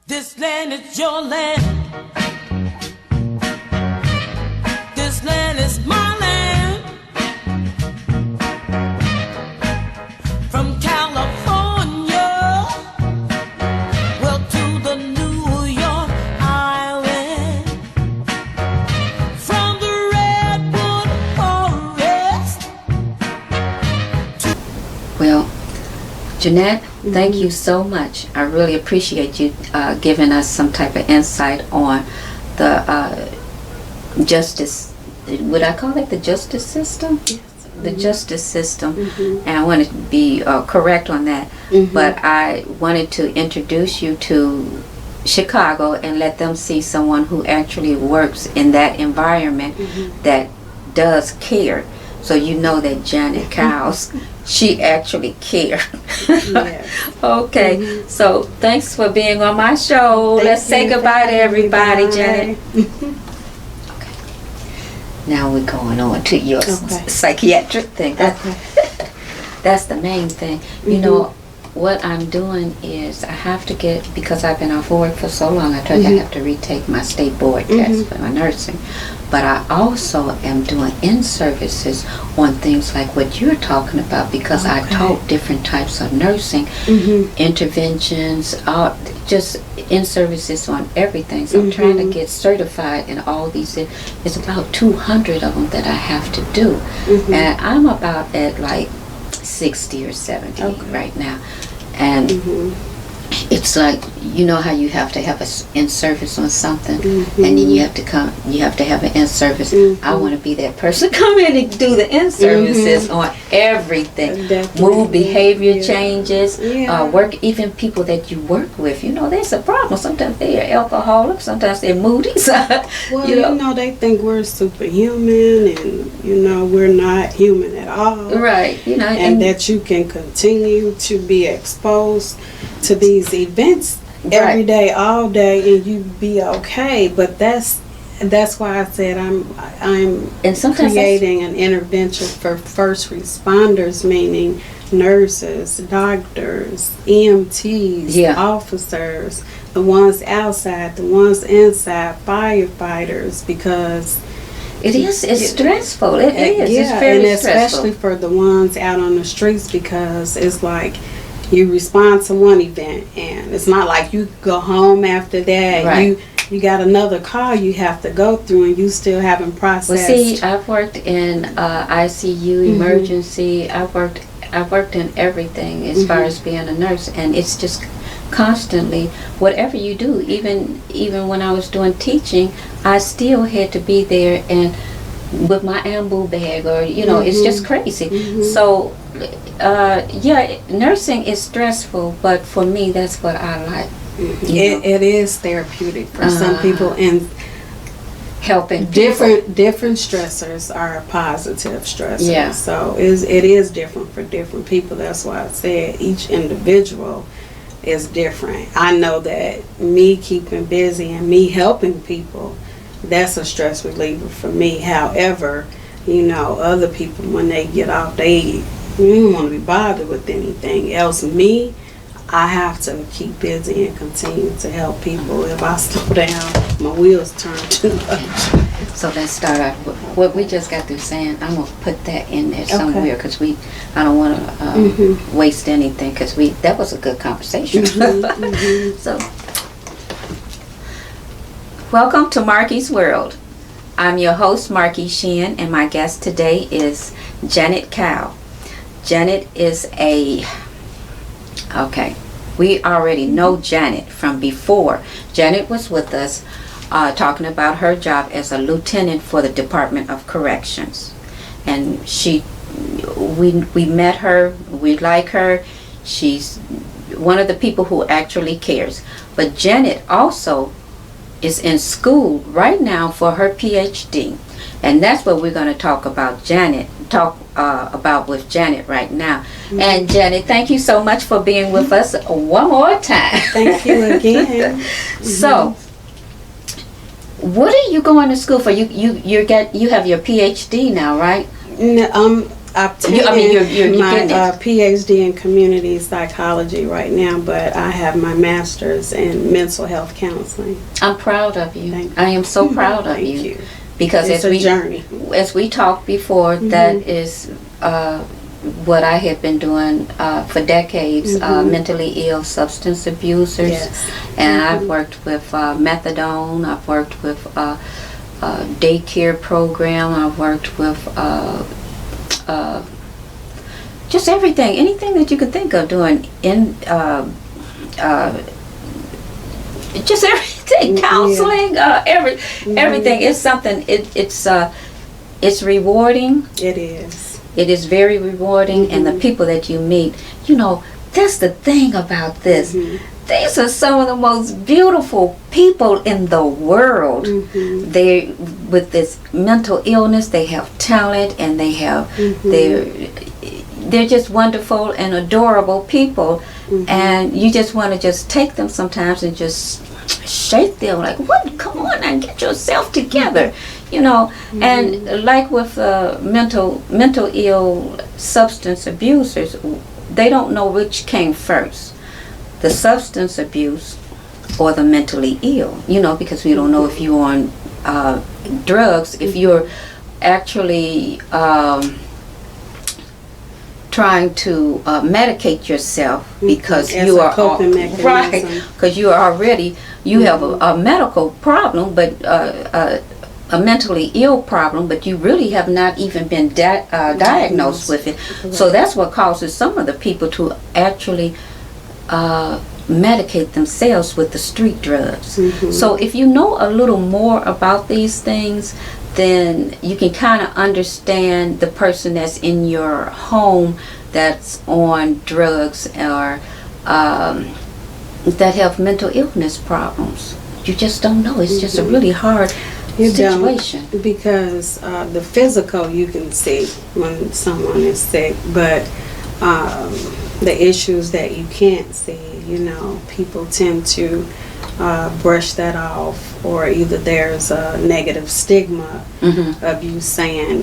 This land is your land. This land is my land. From California, well, to the New York Island. From the Redwood Forest. Well, Jeanette, thank you so much. I really appreciate you giving us some type of insight on the justice. Would I call it the justice system? Yes. The justice system. And I want to be correct on that. But I wanted to introduce you to Chicago and let them see someone who actually works in that environment that does care. So you know that Jeanette Kyles, she actually cares. Yes. Okay, so thanks for being on my show. Let's say goodbye to everybody, Jeanette. Okay. Now we're going on to your psychiatric thing. That's the main thing. You know, what I'm doing is I have to get, because I've been off work for so long, I told you I have to retake my state board test for my nursing. But I also am doing in-services on things like what you're talking about, because I taught different types of nursing, interventions, just in-services on everything. So I'm trying to get certified in all these. It's about 200 of them that I have to do. And I'm about at like 60 or 70 right now. And it's like, you know how you have to have an in-service on something, and then you have to have an in-service. I want to be that person. Come in and do the in-services on everything. Mood, behavior changes, work, even people that you work with. You know, there's a problem. Sometimes they're alcoholics, sometimes they're moody. Well, you know, they think we're superhuman, and, you know, we're not human at all. Right, you know. And that you can continue to be exposed to these events every day, all day, and you be okay. But that's why I said I'm and sometimes creating an intervention for first responders, meaning nurses, doctors, EMTs, officers, the ones outside, the ones inside, firefighters, because it's stressful. It is. Yeah, it's very and especially stressful for the ones out on the streets, because it's like you respond to one event, and it's not like you go home after that. Right. You got another call you have to go through, and you still haven't processed. Well, see, I've worked in ICU, emergency. I've worked in everything as far as being a nurse, and it's just constantly whatever you do. Even when I was doing teaching, I still had to be there and with my ambu bag, or you know, it's just crazy. So. Nursing is stressful, but for me, that's what I like. It is therapeutic for some people, and helping different stressors are positive stressors. Yeah. So it is different for different people. That's why I said each individual is different. I know that me keeping busy and me helping people, that's a stress reliever for me. However, you know, other people, when they get off, you don't want to be bothered with anything else. Me, I have to keep busy and continue to help people. If I slow down, my wheels turn too much. So let's start off with what we just got through saying. I'm gonna put that in there somewhere, because I don't want to waste anything, because that was a good conversation. So, welcome to Markie's World. I'm your host, Markie Shinn, and my guest today is Jeanette Kyles. Jeanette is we already know Jeanette from before. Jeanette was with us talking about her job as a lieutenant for the Department of Corrections. And we met her, we like her. She's one of the people who actually cares. But Jeanette also is in school right now for her PhD. And that's what we're going to talk about about with Jeanette right now. And Jeanette, thank you so much for being with us one more time. Thank you again. So, what are you going to school for? You have your PhD now, right? obtaining you're my getting it. PhD in community psychology right now, but I have my master's in mental health counseling. I'm proud of you. Thank you. I am so proud of Thank you. you. Because It's a journey. as we talked before, that is what I have been doing for decades, mentally ill substance abusers. Yes. And I've worked with methadone, I've worked with daycare program, I've worked with just everything, anything that you could think of doing in just everything, counseling, everything. It's something. It's rewarding. It is. It is very rewarding, and the people that you meet, that's the thing about this. These are some of the most beautiful people in the world. They, with this mental illness, they have talent, and they have they're just wonderful and adorable people, and you just want to just take them sometimes and just shake them like, what? Come on and get yourself together, And like with mental ill substance abusers, they don't know which came first, the substance abuse or the mentally ill, because we don't know if you're on drugs, if you're actually trying to medicate yourself because As you a are coping mechanism. right, because you are already have a medical problem, but a mentally ill problem, but you really have not even been diagnosed with it. So that's what causes some of the people to actually medicate themselves with the street drugs. So if you know a little more about these things, then you can kind of understand the person that's in your home that's on drugs or that have mental illness problems. You just don't know. It's just a really hard situation. Because the physical you can see when someone is sick, but the issues that you can't see, people tend to brush that off, or either there's a negative stigma of you saying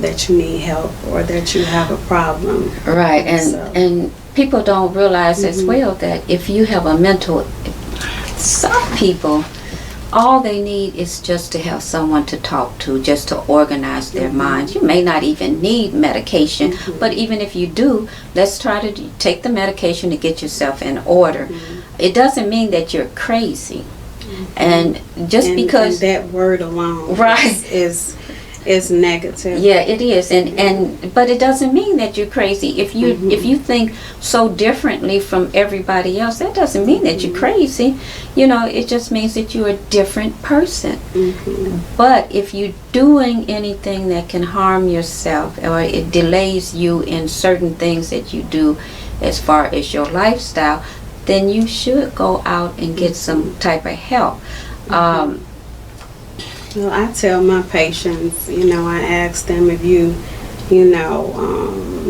that you need help or that you have a problem. Right, and people don't realize as well that if you have a some people, all they need is just to have someone to talk to, just to organize their minds. You may not even need medication, but even if you do, let's try to take the medication to get yourself in order. It doesn't mean that you're crazy. And just because that word alone is negative. Yeah, it is, but it doesn't mean that you're crazy. If you think so differently from everybody else, that doesn't mean that you're crazy. It just means that you're a different person. But if you're doing anything that can harm yourself, or it delays you in certain things that you do as far as your lifestyle, then you should go out and get some type of help. Well, I tell my patients, I ask them if you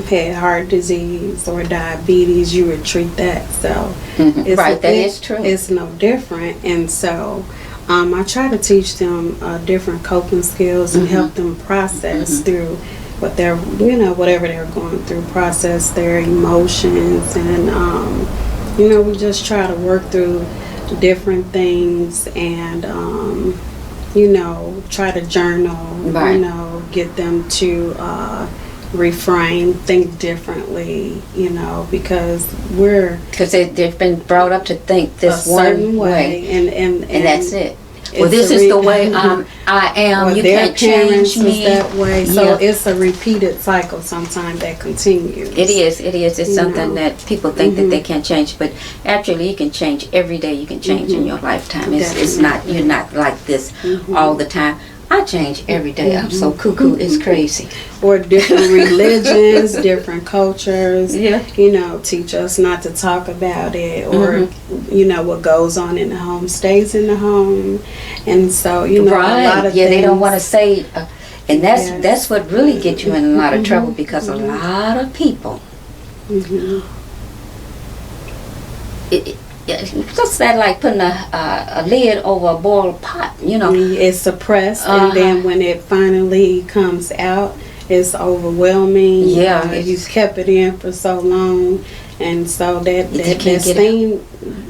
had heart disease or diabetes, you would treat that. So that is true. It's no different. And so I try to teach them different coping skills and help them process through what they're, whatever they're going through, process their emotions. And, we just try to work through different things and, try to journal, get them to reframe, think differently, because they've been brought up to think this certain one way, and that's it. Well, this is the way I am. You can't change me. That way, so it's a repeated cycle. Sometimes that continues. It is. It's something that people think that they can't change, but actually, you can change every day. You can change in your lifetime. It's not. You're not like this all the time. I change every day. I'm so cuckoo. It's crazy. Or different religions, different cultures. Yeah. Teach us not to talk about it, or what goes on in the home stays in the home, and so a lot of things, they don't want to say, and that's what really gets you in a lot of trouble, because a lot of people. It's just that like putting a lid over a boiled pot, It's suppressed, and then when it finally comes out, it's overwhelming. Yeah, You kept it in for so long, and so that steam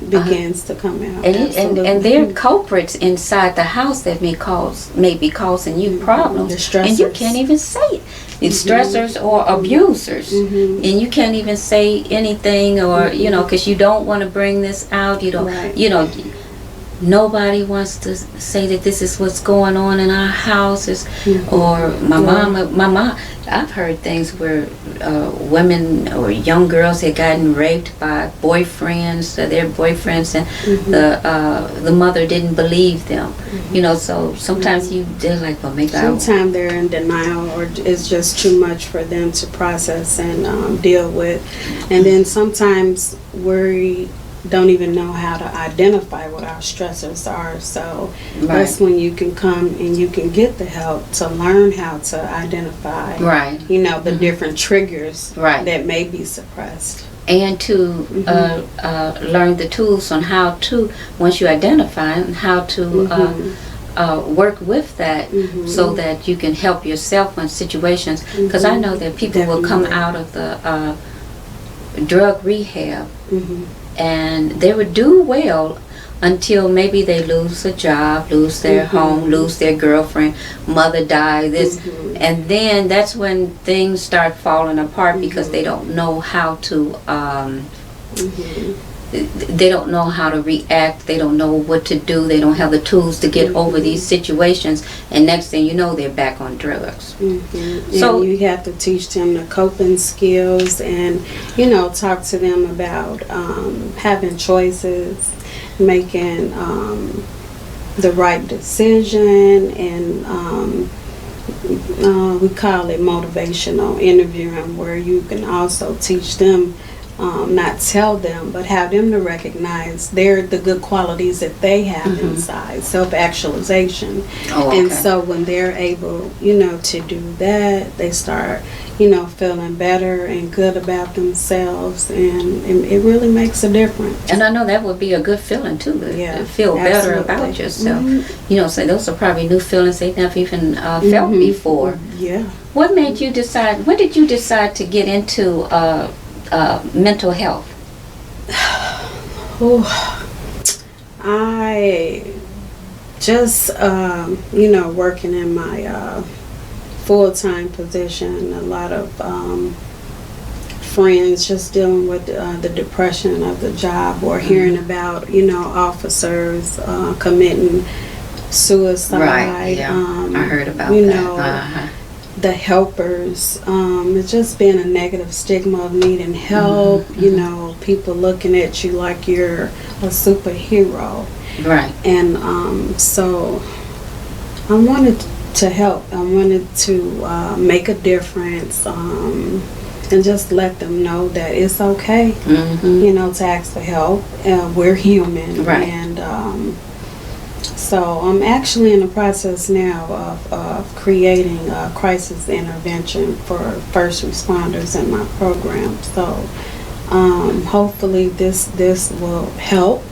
begins to come out. And there are culprits inside the house that may be causing you problems, the stressors. and you can't even say it. It's stressors or abusers, and you can't even say anything, or because you don't want to bring this out. You don't, nobody wants to say that this is what's going on in our houses, or my mom. I've heard things where women or young girls had gotten raped by boyfriends, their boyfriends, and the mother didn't believe them. So sometimes they're like, well, maybe sometimes they're in denial, or it's just too much for them to process and deal with, and then sometimes we don't even know how to identify what our stressors are. So that's when you can come and you can get the help to learn how to identify, the different triggers that may be suppressed. And to learn the tools on how to, once you identify, and how to work with that, so that you can help yourself in situations. Because I know that people will come out of the drug rehab, and they would do well until maybe they lose a job, lose their home, lose their girlfriend, mother dies, and then that's when things start falling apart, because they don't know how to they don't know how to react, they don't know what to do, they don't have the tools to get over these situations, and next thing you know, they're back on drugs. So you have to teach them the coping skills, and talk to them about having choices, making the right decision, and we call it motivational interviewing, where you can also teach them, not tell them, but have them to recognize the good qualities that they have inside, self-actualization. And so when they're able, to do that, they start, feeling better and good about themselves, and it really makes a difference. And I know that would be a good feeling too, to feel better about yourself. So those are probably new feelings they've never even felt before. Yeah. What made you decide, when did you decide to get into mental health? I just, working in my full-time position, a lot of friends just dealing with the depression of the job, or hearing about, officers committing suicide. Right, I heard about that. The helpers, it's just been a negative stigma of needing help, people looking at you like you're a superhero. Right. And so I wanted to help. I wanted to make a difference, and just let them know that it's okay, to ask for help. We're human. Right. And so I'm actually in the process now of creating a crisis intervention for first responders in my program. So hopefully this will help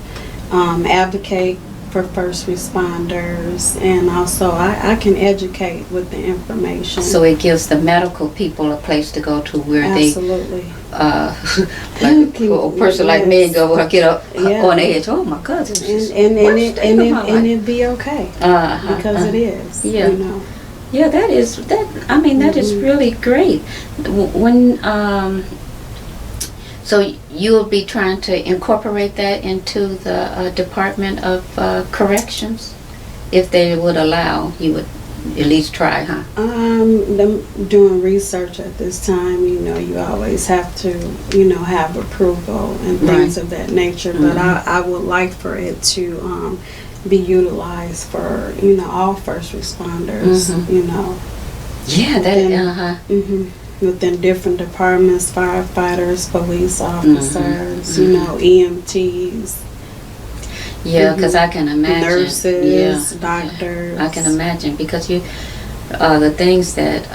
advocate for first responders, and also I can educate with the information. So it gives the medical people a place to go to where Absolutely. Like a person like me get up on edge. Oh my God! And it'd be okay, because it is. Yeah, that is that. I mean, that is really great. When so you'll be trying to incorporate that into the Department of Corrections, if they would allow, you would at least try, huh? Them doing research at this time, you always have to, have approval and things of that nature. But I would like for it to be utilized for, all first responders, Yeah, that, within different departments, firefighters, police officers, EMTs. Yeah, because I can imagine. Nurses, doctors. I can imagine, because the things that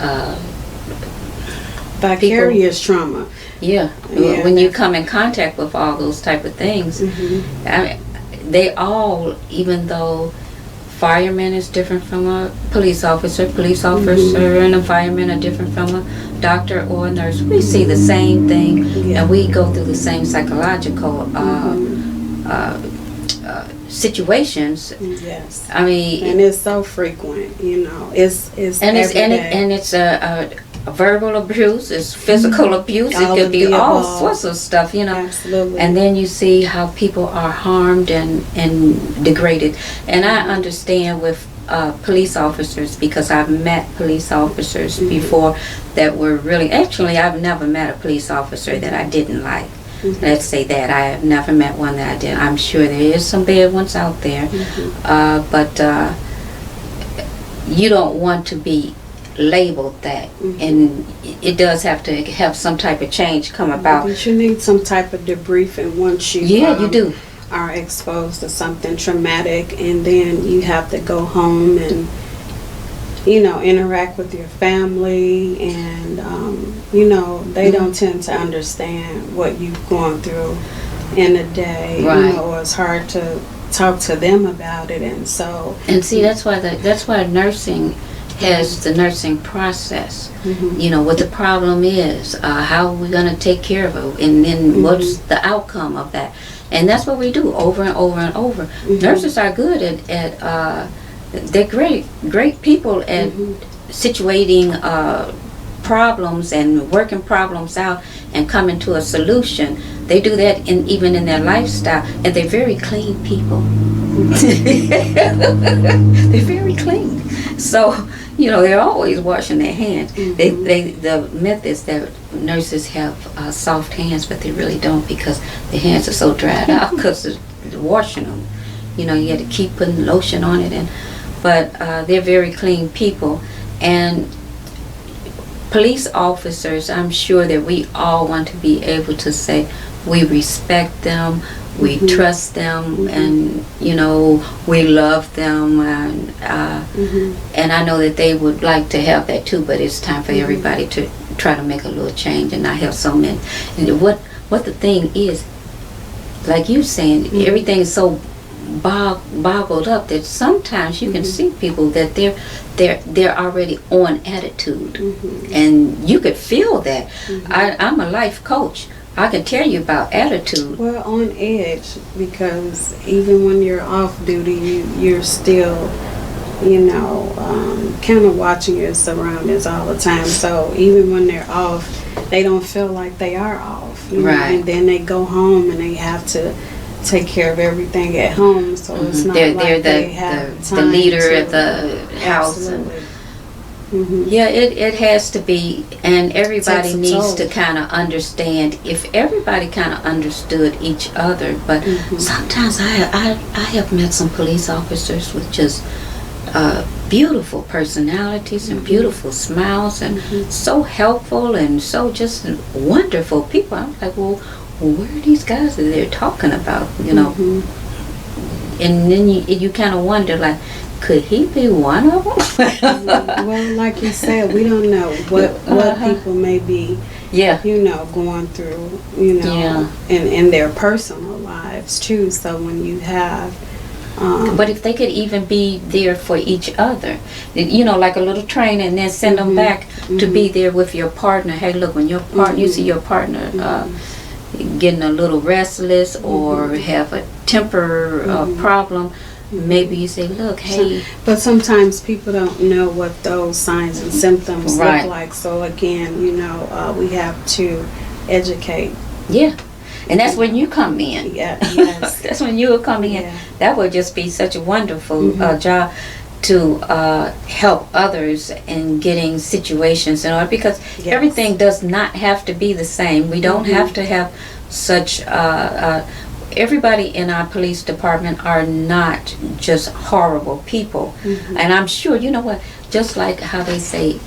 vicarious trauma. When you come in contact with all those type of things, I mean, they all, even though fireman is different from a police officer. Police officer and a fireman are different from a doctor or a nurse. We see the same thing, and we go through the same psychological situations. Yes. I mean, and it's so frequent. It's and it's every day. and it's a verbal abuse, it's physical abuse. All it of could be the all above. sorts of stuff, Absolutely. And then you see how people are harmed and degraded. And I understand with police officers, because I've met police officers before that were really, actually I've never met a police officer that I didn't like. Let's say that. I have never met one that I did. I'm sure there is some bad ones out there, but you don't want to be labeled that, and it does have to have some type of change come about. But you need some type of debriefing once you you do are exposed to something traumatic, and then you have to go home and interact with your family, and they don't tend to understand what you've gone through in a day. Right. Or it's hard to talk to them about it, and so see that's why nursing has the nursing process. What the problem is, how are we going to take care of it, and then what's the outcome of that. And that's what we do over and over and over. Nurses are good at they're great people at situating problems and working problems out and coming to a solution. They do that even in their lifestyle, and they're very clean people. They're very clean. So, they're always washing their hands. The myth is that nurses have soft hands, but they really don't, because their hands are so dried out because they're washing them. You have to keep putting lotion on it, but they're very clean people. And police officers, I'm sure that we all want to be able to say we respect them, we trust them, and we love them, and I know that they would like to have that too. But it's time for everybody to try to make a little change and not have so many. And what the thing is, like you saying, everything is so boggled up that sometimes you can see people that they're already on attitude, and you could feel that. I'm a life coach. I can tell you about attitude. Well, on edge, because even when you're off duty, you're still, kind of watching your surroundings all the time. So even when they're off, they don't feel like they are off. Right. And then they go home and they have to take care of everything at home. So it's not like they have time the leader to, of the house. Absolutely. Yeah, it has to be, and everybody Takes a needs toll. to kind of understand. If everybody kind of understood each other, but sometimes I have met some police officers with just beautiful personalities and beautiful smiles, and so helpful and so just wonderful people. I'm like, well, where are these guys that they're talking about? And then you kind of wonder, like, could he be one of them? Well, like you said, we don't know what people may be, going through, in their personal lives too. So when you have, but if they could even be there for each other, like a little training, and then send them back to be there with your partner. Hey, look, when your partner, you see your partner getting a little restless or have a temper problem. Maybe you say, look, hey. But sometimes people don't know what those signs and symptoms look like. So again, we have to educate. Yeah. And that's when you come in. Yeah, yes. That's when you are coming in. That would just be such a wonderful job to help others in getting situations in order, because everything does not have to be the same. We don't have to have such everybody in our police department are not just horrible people. And I'm sure, just like how they say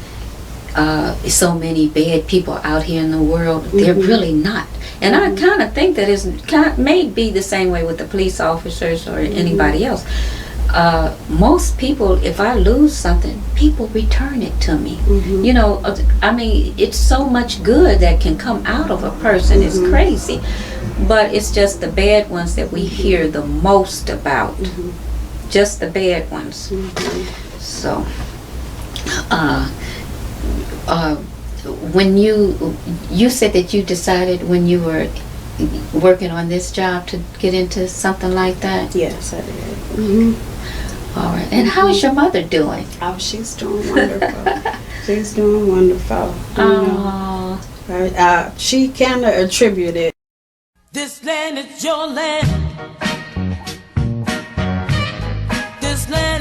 so many bad people out here in the world, they're really not. And I kind of think that it may be the same way with the police officers or anybody else. Most people, if I lose something, people return it to me. I mean, it's so much good that can come out of a person. It's crazy. But it's just the bad ones that we hear the most about. just the bad ones. So, when you said that you decided when you were working on this job to get into something like that? Yes, I did. All right. And how is your mother doing? Oh, she's doing wonderful. She's doing wonderful. Oh. She kind of attributed. This land is your land. This land